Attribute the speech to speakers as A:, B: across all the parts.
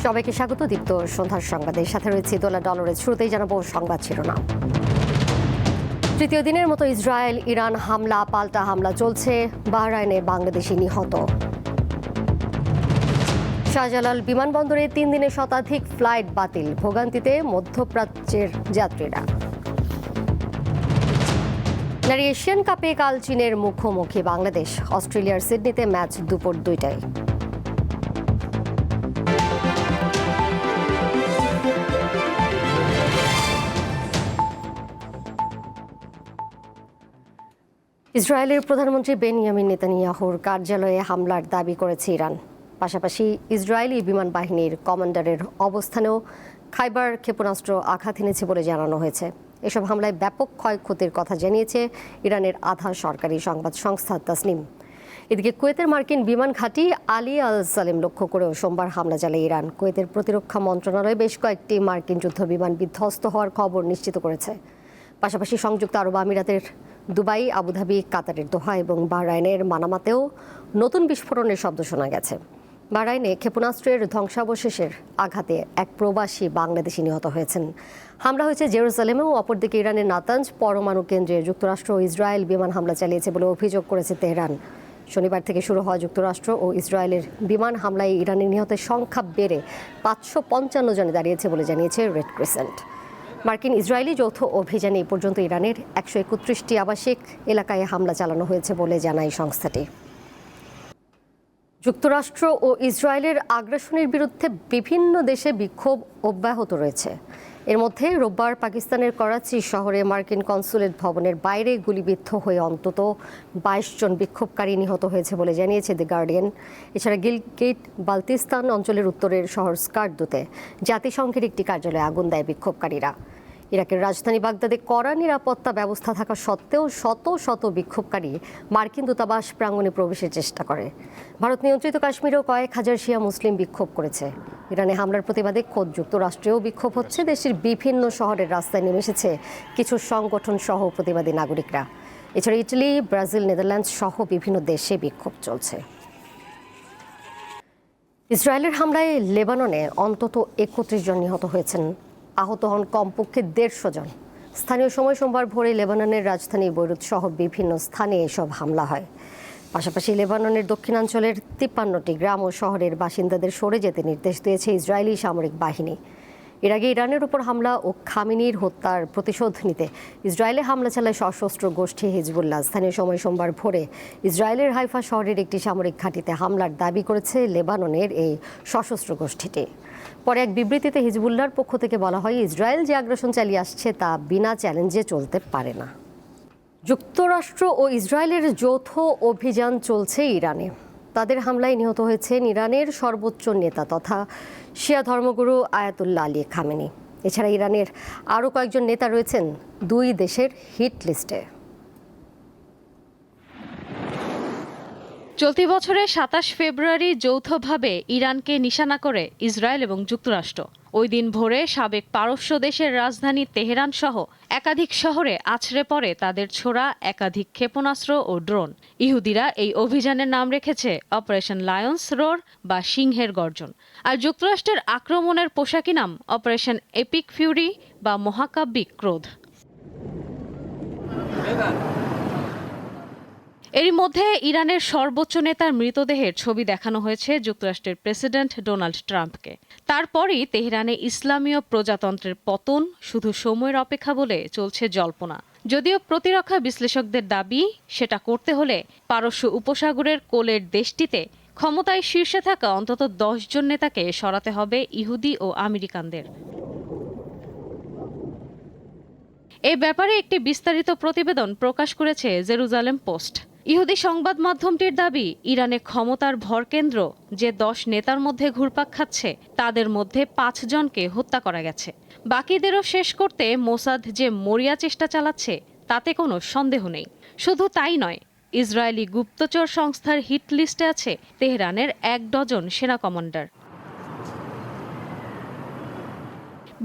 A: সবাইকে স্বাগত। দীপ্ত সন্ধ্যার সংবাদের সাথে রয়েছে দোলা ডলারের। শুরুতেই জানাবো সংবাদ শিরোনাম। তৃতীয় দিনের মতো ইসরায়েল ইরান হামলা পাল্টা হামলা চলছে। বাহরাইনে বাংলাদেশি নিহত। শাহজালাল বিমানবন্দরে 3 দিনে শতাধিক ফ্লাইট বাতিল, ভোগান্তিতে মধ্যপ্রাচ্যের যাত্রীরা। নারী এশিয়ান কাপে কাল চীনের মুখোমুখি বাংলাদেশ। অস্ট্রেলিয়ার সিডনিতে ম্যাচ দুপুর 2টায়। ইসরায়েলের প্রধানমন্ত্রী বেনিয়ামিন নেতানিয়াহুর কার্যালয়ে হামলার দাবি করেছে ইরান। পাশাপাশি ইসরায়েলি বিমান বাহিনীর কমান্ডারের অবস্থানেও খাইবার ক্ষেপণাস্ত্র আঘাত এনেছে বলে জানানো হয়েছে। এসব হামলায় ব্যাপক ক্ষয়ক্ষতির কথা জানিয়েছে ইরানের আধা সরকারি সংবাদ সংস্থা তাসনিম। এদিকে কুয়েতের মার্কিন বিমান ঘাঁটি আলী আল সালেম লক্ষ্য করেও সোমবার হামলা চালায় ইরান। কুয়েতের প্রতিরক্ষা মন্ত্রণালয় বেশ কয়েকটি মার্কিন যুদ্ধবিমান বিধ্বস্ত হওয়ার খবর নিশ্চিত করেছে। পাশাপাশি সংযুক্ত আরব আমিরাতের দুবাই, আবুধাবি, কাতারের দোহা এবং বাহরাইনের মানামাতেও নতুন বিস্ফোরণের শব্দ শোনা গেছে। বাহরাইনে ক্ষেপণাস্ত্রের ধ্বংসাবশেষের আঘাতে এক প্রবাসী বাংলাদেশি নিহত হয়েছেন। হামলা হয়েছে জেরুজালেমেও। অপরদিকে ইরানের নাতাঞ্জ পরমাণু কেন্দ্রে যুক্তরাষ্ট্র ও ইসরায়েল বিমান হামলা চালিয়েছে বলে অভিযোগ করেছে তেহরান। শনিবার থেকে শুরু হওয়া যুক্তরাষ্ট্র ও ইসরায়েলের বিমান হামলায় ইরানের নিহতের সংখ্যা বেড়ে 555 জনে দাঁড়িয়েছে বলে জানিয়েছে রেড ক্রিসেন্ট। মার্কিন ইসরায়েলি যৌথ অভিযানে এ পর্যন্ত ইরানের 131টি আবাসিক এলাকায় হামলা চালানো হয়েছে বলে জানায় সংস্থাটি। যুক্তরাষ্ট্র ও ইসরায়েলের আগ্রাসনের বিরুদ্ধে বিভিন্ন দেশে বিক্ষোভ অব্যাহত রয়েছে। এর মধ্যে রোববার পাকিস্তানের করাচি শহরে মার্কিন কনসুলেট ভবনের বাইরে গুলিবিদ্ধ হয়ে অন্তত 22 জন বিক্ষোভকারী নিহত হয়েছে বলে জানিয়েছে দ্য গার্ডিয়ান। এছাড়া গিলগিট বালতিস্তান অঞ্চলের উত্তরের শহর স্কার্দুতে জাতিসংঘের একটি কার্যালয়ে আগুন দেয় বিক্ষোভকারীরা। ইরাকের রাজধানী বাগদাদে কড়া নিরাপত্তা ব্যবস্থা থাকা সত্ত্বেও শত শত বিক্ষোভকারী মার্কিন দূতাবাস প্রাঙ্গণে প্রবেশের চেষ্টা করে। ভারত নিয়ন্ত্রিত কাশ্মীরেও কয়েক হাজার শিয়া মুসলিম বিক্ষোভ করেছে। ইরানে হামলার প্রতিবাদে খোদ যুক্তরাষ্ট্রেও বিক্ষোভ হচ্ছে। দেশের বিভিন্ন শহরের রাস্তায় নেমে এসেছে কিছু সংগঠন সহ প্রতিবাদী নাগরিকরা। এছাড়া ইটালি, ব্রাজিল, নেদারল্যান্ডস সহ বিভিন্ন দেশে বিক্ষোভ চলছে। ইসরায়েলের হামলায় লেবাননে অন্তত 31 জন নিহত হয়েছেন। আহত হন কমপক্ষে 150 জন। স্থানীয় সময় সোমবার ভোরে লেবাননের রাজধানী বৈরুত সহ বিভিন্ন স্থানে এসব হামলা হয়। পাশাপাশি লেবাননের দক্ষিণাঞ্চলের 53টি গ্রাম ও শহরের বাসিন্দাদের সরে যেতে নির্দেশ দিয়েছে ইসরায়েলি সামরিক বাহিনী। এর আগে ইরানের উপর হামলা ও খামেনির হত্যার প্রতিশোধ নিতে ইসরায়েলে হামলা চালায় সশস্ত্র গোষ্ঠী হিজবুল্লাহ। স্থানীয় সময় সোমবার ভোরে ইসরায়েলের হাইফা শহরের একটি সামরিক ঘাঁটিতে হামলার দাবি করেছে লেবাননের এই সশস্ত্র গোষ্ঠীটি। পরে এক বিবৃতিতে হিজবুল্লাহর পক্ষ থেকে বলা হয়, ইসরায়েল যে আগ্রাসন চালিয়ে আসছে তা বিনা চ্যালেঞ্জে চলতে পারে না। যুক্তরাষ্ট্র ও ইসরায়েলের যৌথ অভিযান চলছে ইরানে। তাদের হামলায় নিহত হয়েছেন ইরানের সর্বোচ্চ নেতা তথা শিয়া ধর্মগুরু আয়াতুল্লাহ আলী খামেনি। এছাড়া ইরানের আরও কয়েকজন নেতা রয়েছেন দুই দেশের হিট লিস্টে।
B: চলতি বছরের 27 ফেব্রুয়ারি যৌথভাবে ইরানকে নিশানা করে ইসরায়েল এবং যুক্তরাষ্ট্র। ওই দিন ভোরে সাবেক পারস্য দেশের রাজধানী তেহরান সহ একাধিক শহরে আছড়ে পড়ে তাদের ছোড়া একাধিক ক্ষেপণাস্ত্র ও ড্রোন। ইহুদিরা এই অভিযানের নাম রেখেছে অপারেশন লায়ন্স রোর বা সিংহের গর্জন। আর যুক্তরাষ্ট্রের আক্রমণের পোশাকি নাম অপারেশন এপিক ফিউরি বা মহাকাব্যিক ক্রোধ। এরই মধ্যে ইরানের সর্বোচ্চ নেতার মৃতদেহের ছবি দেখানো হয়েছে যুক্তরাষ্ট্রের প্রেসিডেন্ট ডোনাল্ড ট্রাম্পকে। তারপরই তেহরানে ইসলামীয় প্রজাতন্ত্রের পতন শুধু সময়ের অপেক্ষা বলে চলছে জল্পনা। যদিও প্রতিরক্ষা বিশ্লেষকদের দাবি, সেটা করতে হলে পারস্য উপসাগরের কোলের দেশটিতে ক্ষমতায় শীর্ষে থাকা অন্তত 10 জন নেতাকে সরাতে হবে ইহুদি ও আমেরিকানদের। এ ব্যাপারে একটি বিস্তারিত প্রতিবেদন প্রকাশ করেছে জেরুজালেম পোস্ট। ইহুদি সংবাদ মাধ্যমটির দাবি, ইরানে ক্ষমতার ভরকেন্দ্র যে 10 নেতার মধ্যে ঘুরপাক খাচ্ছে তাদের মধ্যে 5 জনকে হত্যা করা গেছে। বাকিদেরও শেষ করতে মোসাদ যে মরিয়া চেষ্টা চালাচ্ছে তাতে কোনো সন্দেহ নেই। শুধু তাই নয়, ইসরায়েলি গুপ্তচর সংস্থার হিট লিস্টে আছে তেহরানের 1 ডজন সেনা কমান্ডার।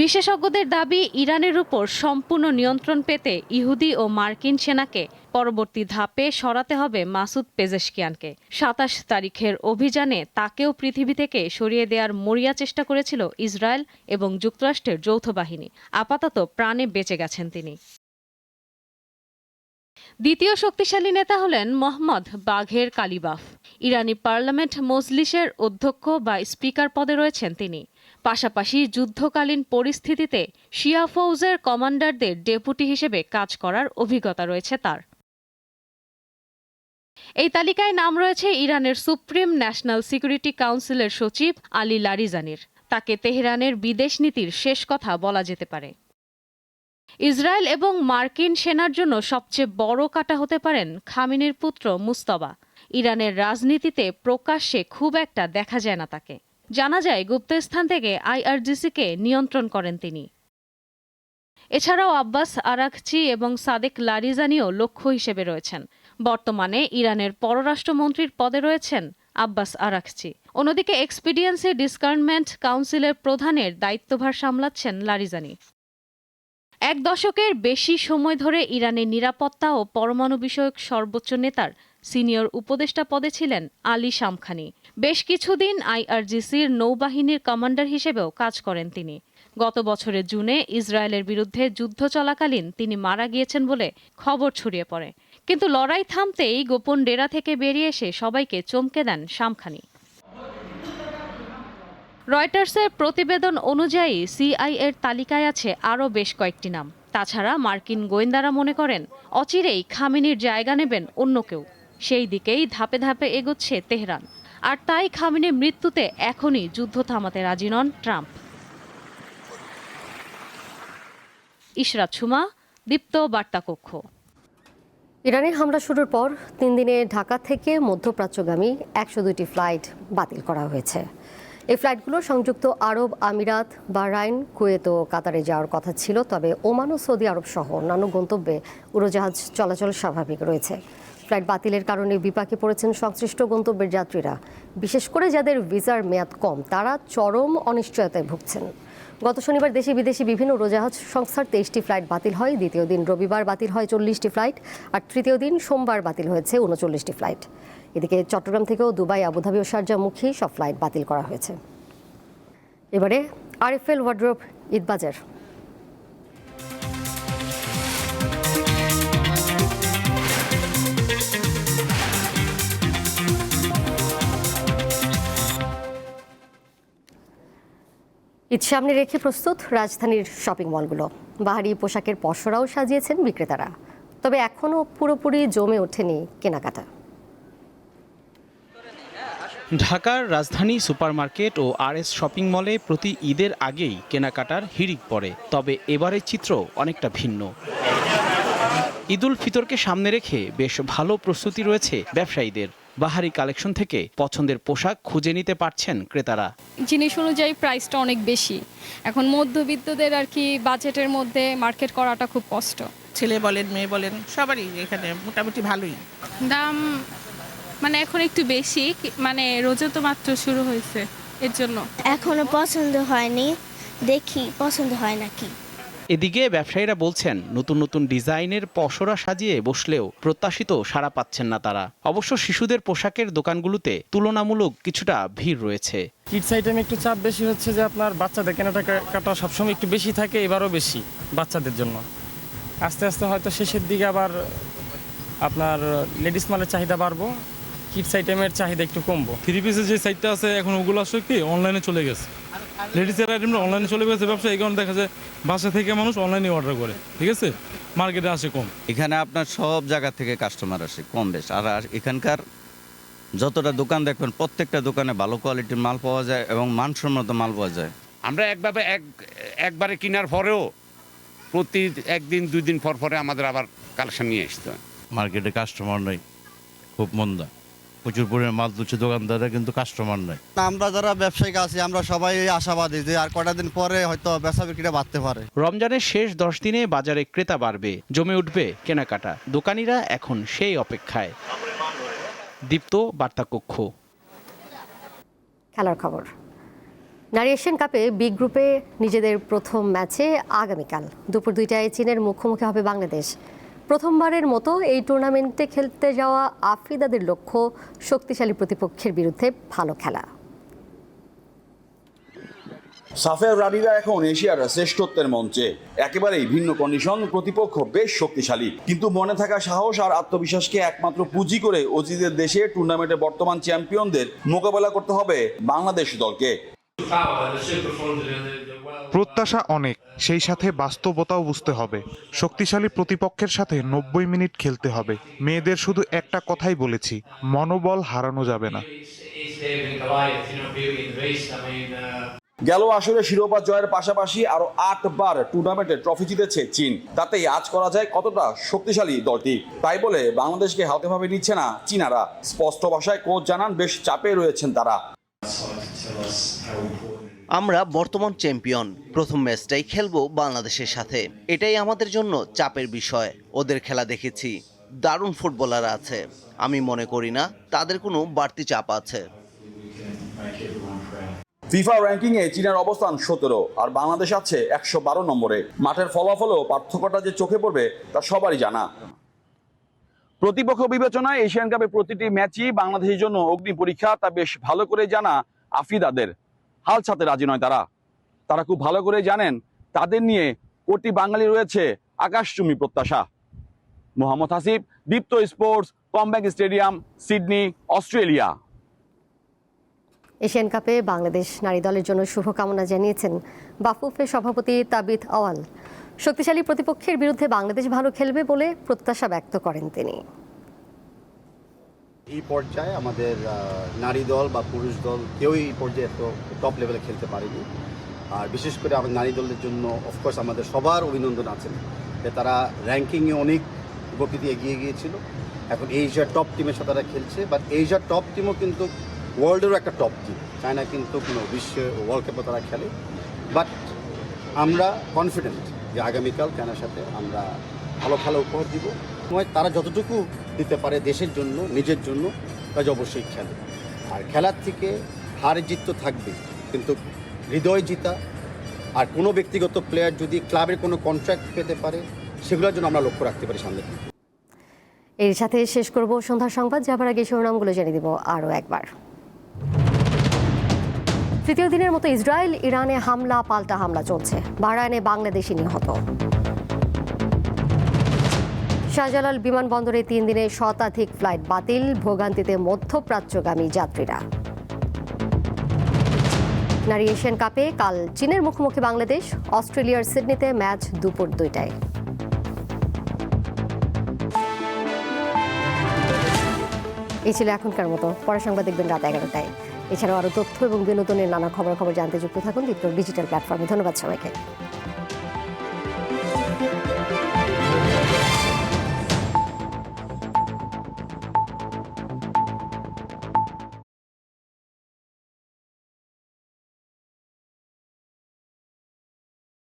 B: বিশেষজ্ঞদের দাবি, ইরানের উপর সম্পূর্ণ নিয়ন্ত্রণ পেতে ইহুদি ও মার্কিন সেনাকে পরবর্তী ধাপে সরাতে হবে মাসুদ পেজেশকিয়ানকে। ২৭ তারিখের অভিযানে তাকেও পৃথিবী থেকে সরিয়ে দেওয়ার মরিয়া চেষ্টা করেছিল ইসরায়েল এবং যুক্তরাষ্ট্রের যৌথ বাহিনী। আপাতত প্রাণে বেঁচে গেছেন তিনি। দ্বিতীয় শক্তিশালী নেতা হলেন মোহাম্মদ বাঘের কালিবাফ। ইরানি পার্লামেন্ট মজলিসের অধ্যক্ষ বা স্পিকার পদে রয়েছেন তিনি। পাশাপাশি যুদ্ধকালীন পরিস্থিতিতে শিয়া ফৌজের কমান্ডারদের ডেপুটি হিসেবে কাজ করার অভিজ্ঞতা রয়েছে তার। এই তালিকায় নাম রয়েছে ইরানের সুপ্রিম ন্যাশনাল সিকিউরিটি কাউন্সিলের সচিব আলী লারিজানির। তাকে তেহরানের বিদেশ নীতির শেষ কথা বলা যেতে পারে। ইসরায়েল এবং মার্কিন সেনার জন্য সবচেয়ে বড় কাঁটা হতে পারেন খামেনির পুত্র মুস্তফা। ইরানের রাজনীতিতে প্রকাশ্যে খুব একটা দেখা যায় না তাকে। জানা যায় গুপ্তস্থান থেকে আইআরজিসিকে নিয়ন্ত্রণ করেন তিনি। এছাড়াও আব্বাস আরাকচি এবং সাদেক লারিজানিও লক্ষ্য হিসেবে রয়েছেন। বর্তমানে ইরানের পররাষ্ট্রমন্ত্রীর পদে রয়েছেন আব্বাস আরাকচি। অন্যদিকে এক্সপিডিয়েন্সি ডিসকার্নমেন্ট কাউন্সিলের প্রধানের দায়িত্বভার সামলাচ্ছেন লারিজানি। এক দশকের বেশি সময় ধরে ইরানের নিরাপত্তা ও পরমাণু বিষয়ক সর্বোচ্চ নেতার সিনিয়র উপদেষ্টা পদে ছিলেন আলী শামখানি। বেশ কিছুদিন আইআরজিসির নৌবাহিনীর কমান্ডার হিসেবেও কাজ করেন তিনি। গত বছরের জুনে ইসরায়েলের বিরুদ্ধে যুদ্ধ চলাকালীন তিনি মারা গিয়েছেন বলে খবর ছড়িয়ে পড়ে। কিন্তু লড়াই থামতেই গোপন ডেরা থেকে বেরিয়ে এসে সবাইকে চমকে দেন শামখানি। রয়টার্সের প্রতিবেদন অনুযায়ী সিআইএর তালিকায় আছে আরও বেশ কয়েকটি নাম। তাছাড়া মার্কিন গোয়েন্দারা মনে করেন অচিরেই খামেনির জায়গা নেবেন অন্য কেউ। সেই দিকেই ধাপে ধাপে এগোচ্ছে তেহরান। আর তাই খামেনির মৃত্যুতে এখনই যুদ্ধ থামাতে রাজি নন ট্রাম্প। ইশরাত সুমা, দীপ্ত বার্তাকক্ষ।
A: ইরানে হামলা শুরুর পর 3 দিনে ঢাকা থেকে মধ্যপ্রাচ্যগামী 102টি ফ্লাইট বাতিল করা হয়েছে। এই ফ্লাইটগুলো সংযুক্ত আরব আমিরাত, বাহরাইন, কুয়েত ও কাতারে যাওয়ার কথা ছিল। তবে ওমান ও সৌদি আরব সহ অন্যান্য গন্তব্যে উড়োজাহাজ চলাচল স্বাভাবিক রয়েছে। ফ্লাইট বাতিলের কারণে বিপাকে পড়েছেন সংশ্লিষ্ট গন্তব্যের যাত্রীরা। বিশেষ করে যাদের ভিসার মেয়াদ কম, তারা চরম অনিশ্চয়তায় ভুগছেন। গত শনিবার দেশি বিদেশি বিভিন্ন উড়োজাহাজ সংস্থার 23টি ফ্লাইট বাতিল হয়। দ্বিতীয় দিন রবিবার বাতিল হয় 40টি ফ্লাইট, আর তৃতীয় দিন সোমবার বাতিল হয়েছে 39টি ফ্লাইট। এদিকে চট্টগ্রাম থেকেও দুবাই, আবুধাবি ও শারজামুখী সব ফ্লাইট বাতিল করা হয়েছে। এবারে আরএফএল ওয়ার্ড্রোব ঈদবাজার। ঈদ সামনে রেখে প্রস্তুত রাজধানীর শপিং মলগুলো। বাহারি পোশাকের পসরাও সাজিয়েছেন বিক্রেতারা। তবে এখনও পুরোপুরি জমে ওঠেনি কেনাকাটা।
C: ঢাকার রাজধানী সুপারমার্কেট ও আরএস শপিং মলে প্রতি ঈদের আগেই কেনাকাটার হিড়িক পড়ে। তবে এবারের চিত্র অনেকটা ভিন্ন। ঈদুল ফিতরকে সামনে রেখে বেশ ভালো প্রস্তুতি রয়েছে ব্যবসায়ীদের। বাহারি কালেকশন থেকে পছন্দের পোশাক খুঁজে নিতে পারছেন ক্রেতারা।
D: জিনিস অনুযায়ী প্রাইসটা অনেক বেশি। এখন মধ্যবিত্তদের আর কি বাজেটের মধ্যে মার্কেট করাটা খুব কষ্ট।
E: ছেলে বলেন, মেয়ে বলেন, সবারই এখানে মোটামুটি ভালোই
F: দাম। মানে এখন একটু বেশি, মানে রোজা তো মাত্র শুরু হয়েছে, এর জন্য
G: এখনো পছন্দ হয়নি, দেখি পছন্দ হয় নাকি।
C: এদিকে ব্যবসায়ীরা বলছেন নতুন নতুন ডিজাইনের পসরা সাজিয়ে বসলেও প্রত্যাশিত সাড়া পাচ্ছেন না তারা। অবশ্য শিশুদের পোশাকের দোকানগুলোতে তুলনামূলক কিছুটা ভিড় রয়েছে।
H: কিডস আইটেমে একটু চাপ বেশি হচ্ছে, যে আপনার বাচ্চাদের কেনাকাটা সবসময় একটু বেশি থাকে, এবারও বেশি বাচ্চাদের জন্য। আস্তে আস্তে হয়তো শেষের দিকে আবার আপনার লেডিস মালের চাহিদা বাড়বো, কিডস আইটেমের চাহিদা একটু কমবো।
I: থ্রি পিসের যে সাইডটা আছে এখন ওগুলো আসলে কি অনলাইনে চলে গেছে। লেডিসের আইটেমটা অনলাইনে চলে গেছে ব্যবসা, এই কারণে দেখা যায় বাসা থেকে মানুষ অনলাইনে অর্ডার করে, ঠিক আছে, মার্কেটে আসে কম।
J: এখানে আপনার সব জায়গা থেকে কাস্টমার আসে কম বেশ। আর এখানকার যতটা দোকান দেখবেন প্রত্যেকটা দোকানে ভালো কোয়ালিটির মাল পাওয়া যায় এবং মানসম্মত মাল পাওয়া যায়।
K: আমরা একবারে কেনার পরেও প্রতি একদিন 2 দিন পর পরে আমাদের আবার কালেকশন নিয়ে আসতে হয়।
L: মার্কেটে কাস্টমার নেই, খুব মন্দা। প্রচুর পরিমাণে মাল তুলছে দোকানদাররা, কিন্তু কাস্টমার নাই।
M: আমরা যারা ব্যবসায়িক আছি আমরা সবাই আশাবাদী যে আর কটা দিন পরে হয়তো বেচা বিক্রিটা বাড়তে পারে।
C: রমজানের শেষ 10 দিনে বাজারে ক্রেতা বাড়বে, জমে উঠবে কেনাকাটা। দোকানিরা এখন সেই অপেক্ষায়। দীপ্ত বার্তাকক্ষ।
A: খেলার খবর। নারী এশিয়ান কাপে বি গ্রুপে নিজেদের প্রথম ম্যাচে আগামীকাল দুপুর 2টায় চীনের মুখোমুখি হবে বাংলাদেশ। প্রথমবারের মতো এই টুর্নামেন্টে খেলতে যাওয়া আফ্রিদাদের লক্ষ্য শক্তিশালী প্রতিপক্ষের বিরুদ্ধে ভালো খেলা।
N: সাফের রানীরা এখন এশিয়ার শ্রেষ্ঠত্বের মঞ্চে, একেবারেই ভিন্ন কন্ডিশন, প্রতিপক্ষ বেশ শক্তিশালী, কিন্তু মনে থাকা সাহস আর আত্মবিশ্বাসকে একমাত্র পুঁজি করে অজিদের দেশে টুর্নামেন্টে বর্তমান চ্যাম্পিয়নদের মোকাবেলা করতে হবে বাংলাদেশ দলকে।
O: প্রত্যাশা অনেক, সেই সাথে বাস্তবতাও বুঝতে হবে। শক্তিশালী প্রতিপক্ষের সাথে 90 মিনিট খেলতে হবে। মেয়েদের শুধু একটা কথাই বলেছি, মনোবল হারানো যাবে না।
N: গেল আসরে শিরোপা জয়ের পাশাপাশি আরো 8 বার টুর্নামেন্টে ট্রফি জিতেছে চীন। তাতেই আজ করা যায় কতটা শক্তিশালী দলটি। তাই বলে বাংলাদেশকে হালকাভাবে নিচ্ছে না চীনারা। স্পষ্ট ভাষায় কোচ জানান বেশ চাপে রয়েছেন তারা।
P: আমরা বর্তমান চ্যাম্পিয়ন, প্রথম ম্যাচটাই খেলবো বাংলাদেশের সাথে। এটাই আমাদের জন্য চাপের বিষয়। ওদের খেলা দেখেছি, দারুণ ফুটবলার আছে। আমি মনে করি না তাদের কোনো বাড়তি চাপ আছে।
N: ফিফা র্যাঙ্কিং এ চীনের অবস্থান 17 আর বাংলাদেশ আছে 112 নম্বরে। মাঠের ফলাফলও পার্থক্যটা যে চোখে পড়বে তা সবারই জানা। প্রতিপক্ষ বিবেচনায় এশিয়ান কাপে প্রতিটি ম্যাচই বাংলাদেশের জন্য অগ্নি পরীক্ষা, তা বেশ ভালো করে জানা আফ্রিদাদের। হাল ছাড়তে রাজি নয় তারা খুব ভালো করে জানেন তাদের নিয়ে কোটি বাঙালি রয়েছে আকাশচুম্বী প্রত্যাশা। Mohammad Hasib, Deepto sports, comeback stadium, Sydney, Australia.
A: Asian কাপে বাংলাদেশ নারী দলের জন্য শুভকামনা জানিয়েছেন বাফুফের সভাপতি তাবিথ আওয়াল। শক্তিশালী প্রতিপক্ষের বিরুদ্ধে বাংলাদেশ ভালো খেলবে বলে প্রত্যাশা ব্যক্ত করেন তিনি।
Q: এই পর্যায়ে আমাদের নারী দল বা পুরুষ দল কেউই এই পর্যায়ে এত টপ লেভেলে খেলতে পারেনি। আর বিশেষ করে আমাদের নারী দলের জন্য অফকোর্স আমাদের সবার অভিনন্দন আছেন যে তারা র্যাঙ্কিংয়ে অনেক গতিতে এগিয়ে গিয়েছিল। এখন এশিয়ার টপ টিমের সাথে তারা খেলছে, বাট এশিয়ার টপ টিমও কিন্তু ওয়ার্ল্ডেরও একটা টপ টিম। চায়না কিন্তু কোনো বিশ্ব ওয়ার্ল্ড কাপে তারা খেলে। বাট আমরা কনফিডেন্ট যে আগামীকাল চায়নার সাথে আমরা ভালো খেলা উপহার দিব। তারা যতটুকু দিতে পারে দেশের জন্য, নিজের জন্য, তারা অবশ্যই খেলে। আর খেলার থেকে হার জিত তো থাকবে, কিন্তু হৃদয় জিতা আর কোনো ব্যক্তিগত প্লেয়ার যদি ক্লাবের কোনো কন্ট্রাক্ট পেতে পারে সেগুলোর জন্য আমরা লক্ষ্য রাখতে পারি সামনে।
A: এর সাথে শেষ করব সন্ধ্যার সংবাদ। যাবার আগে শিরোনামগুলো জানিয়ে দেব আরও একবার। তৃতীয় দিনের মতো ইসরায়েল ইরানে হামলা পাল্টা হামলা চলছে। বাহরাইনে বাংলাদেশি নিহত। শাহজালাল বিমানবন্দরে 3 দিনে শতাধিক ফ্লাইট বাতিল, ভোগান্তিতে মধ্যপ্রাচ্যগামী যাত্রীরা। নারী এশিয়ান কাপে কাল চীনের মুখোমুখি বাংলাদেশ। অস্ট্রেলিয়ার সিডনিতে ম্যাচ দুপুর 2টায়। এই ছিল এখনকার মতো। পরের সংবাদ দেখবেন রাত 11টায়। এছাড়াও আরও তথ্য এবং বিনোদনের নানা খবর জানতে যুক্ত থাকুন দীপ্ত ডিজিটাল প্ল্যাটফর্মে। ধন্যবাদ সবাইকে।